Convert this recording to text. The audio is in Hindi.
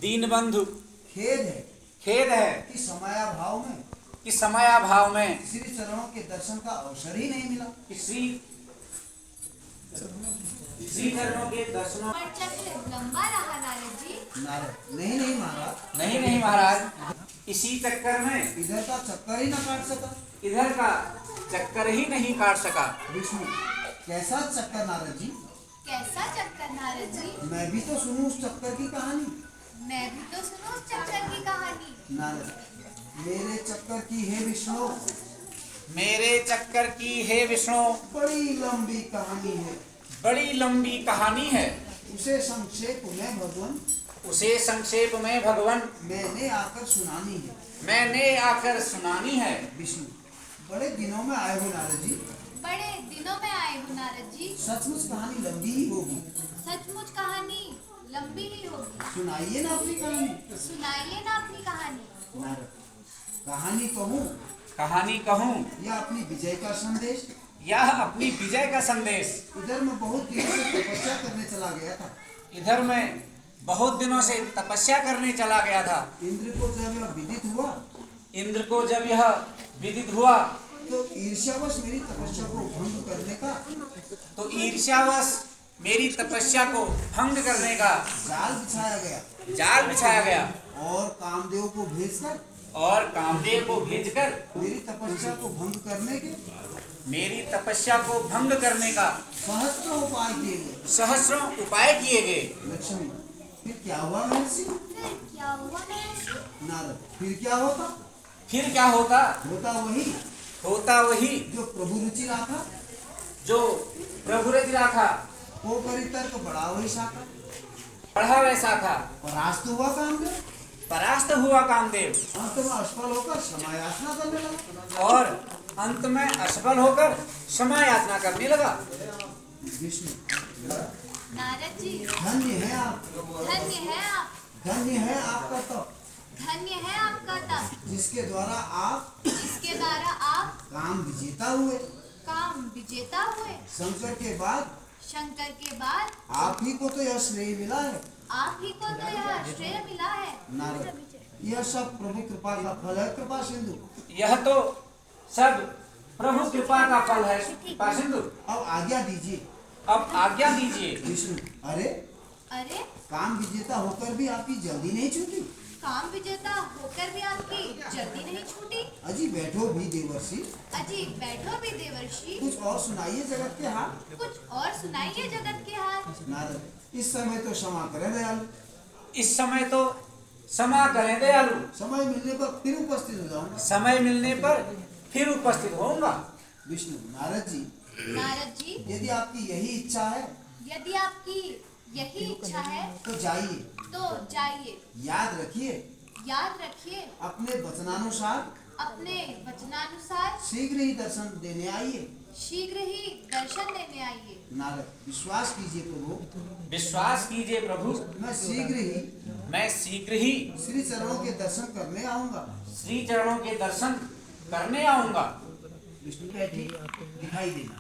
दीन बंधु खेद है कि समयाभाव में श्री चरणों के दर्शन का अवसर ही नहीं मिला। श्री चरणों के दर्शनों लंबा रहा नारद जी। नारद नहीं महाराज, नहीं महाराज, इसी चक्कर में इधर का चक्कर ही न काट सका। इधर का चक्कर ही नहीं काट सका। विष्णु, कैसा चक्कर नारद जी? कैसा चक्कर नारद जी? मैं भी तो सुनूं उस चक्कर की कहानी। मैं भी तो सुनूं उस चक्कर की कहानी। नारद, मेरे चक्कर की है विष्णु, मेरे चक्कर की है विष्णु, बड़ी लंबी कहानी है। बड़ी लंबी कहानी है। उसे संक्षेप में भगवान, उसे संक्षेप में भगवान मैंने आकर सुनानी है। मैंने आकर सुनानी है। विष्णु, बड़े दिनों में आए हो नारद जी। बड़े दिनों में आए हो नारद जी। सचमुच कहानी लंबी ही होगी। सचमुच कहानी लंबी ही होगी। सुनाइए ना अपनी कहानी। सुनाइए ना अपनी कहानी। नारद, कहानी कहूँ कहानी कहूँ या अपनी विजय का संदेश? यह अपनी विजय का संदेश। इधर मैं बहुत दिनों से तपस्या करने चला गया था। इधर मैं बहुत दिनों से तपस्या करने चला गया था। इंद्र को जब यह विदित हुआ, इंद्र को जब यह विदित हुआ तो ईर्ष्यावश मेरी तपस्या को भंग करने का, तो ईर्ष्यावश मेरी तपस्या को भंग करने का जाल बिछाया गया। जाल बिछाया गया और कामदेव को भेजकर, और कामदेव को भेजकर मेरी तपस्या को भंग करने के मेरी तपस्या को भंग करने का सहस्त्रों उपाय किए गए। सहस्रों उपाय किए गए। लक्ष्मी, फिर क्या हुआ महर्षि? फिर क्या हुआ महर्षि? नारद, फिर क्या होता? फिर क्या होता? होता वही जो प्रभु रुचि रखा, जो प्रभु रचि राखा, वो परितर्क बड़ा वही शाखा। पढ़ा वैसा था। परास्त हुआ कामदेव, परास्त हुआ कामदेव, अंत में असफल होकर क्षमा याचना करने लगा। और अंत में असफल होकर क्षमा याचना करने लगा। विष्णु, नारद जी, धन्य है आप, धन्य है आप, धन्य है आपका तप, धन्य है आपका तप, जिसके द्वारा आप काम विजेता हुए। काम विजेता हुए। शंकर के बाद आप ही को तो यह श्रेय मिला है। आप ही को तो यह श्रेय मिला है। नारद, यह सब प्रभु कृपा का फल है। कृपा सिंधु, यह तो सब प्रभु कृपा का फल है। कृपा सिंधु, अब आज्ञा दीजिए। अब आज्ञा दीजिए। विष्णु, अरे काम विजेता होकर भी आपकी जल्दी नहीं छूटी। काम विजेता होकर भी आपकी जल्दी नहीं छूटी। अजी बैठो भी देवर्षि, अजी बैठो भी देवर्षि, कुछ और सुनाइए जगत के हाल। कुछ और सुनाइए जगत के हाल। नारद, इस समय तो क्षमा करें दयालु। इस समय तो क्षमा करें दयालु। समय मिलने पर फिर उपस्थित हो जाऊंगा। समय मिलने पर फिर उपस्थित होऊंगा। विष्णु, नारद जी, यदि आपकी यही इच्छा है, यदि आपकी यही इच्छा है तो जाइए। तो जाइए। याद रखिए, अपने वचनानुसार शीघ्र ही दर्शन देने आइए। शीघ्र ही दर्शन देने आइए। नारद, विश्वास कीजिए प्रभु, विश्वास कीजिए प्रभु, मैं शीघ्र ही श्री चरणों के दर्शन करने आऊंगा। श्री चरणों के दर्शन करने आऊंगा। विष्णु, बैठिए, दिखाई देना।